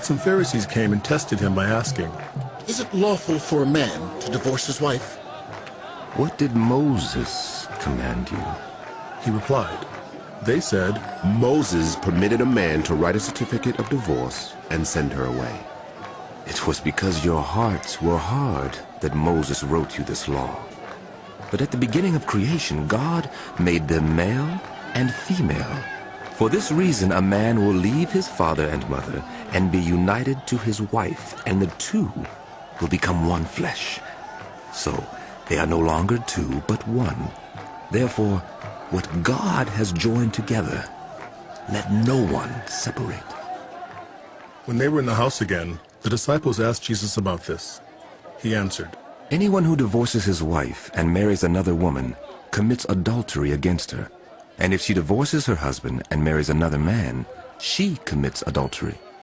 Some Pharisees came and tested him by asking, Is it lawful for a man to divorce his wife? What did Moses command you? He replied. They said, Moses permitted a man to write a certificate of divorce and send her away. It was because your hearts were hard that Moses wrote you this law. But at the beginning of creation, God made them male and female. For this reason, a man will leave his father and mother and be united to his wife, and the two will become one flesh. So they are no longer two, but one. Therefore, what God has joined together, let no one separate. When they were in the house again, the disciples asked Jesus about this. He answered, Anyone who divorces his wife and marries another woman commits adultery against her. And if she divorces her husband and marries another man, she commits adultery.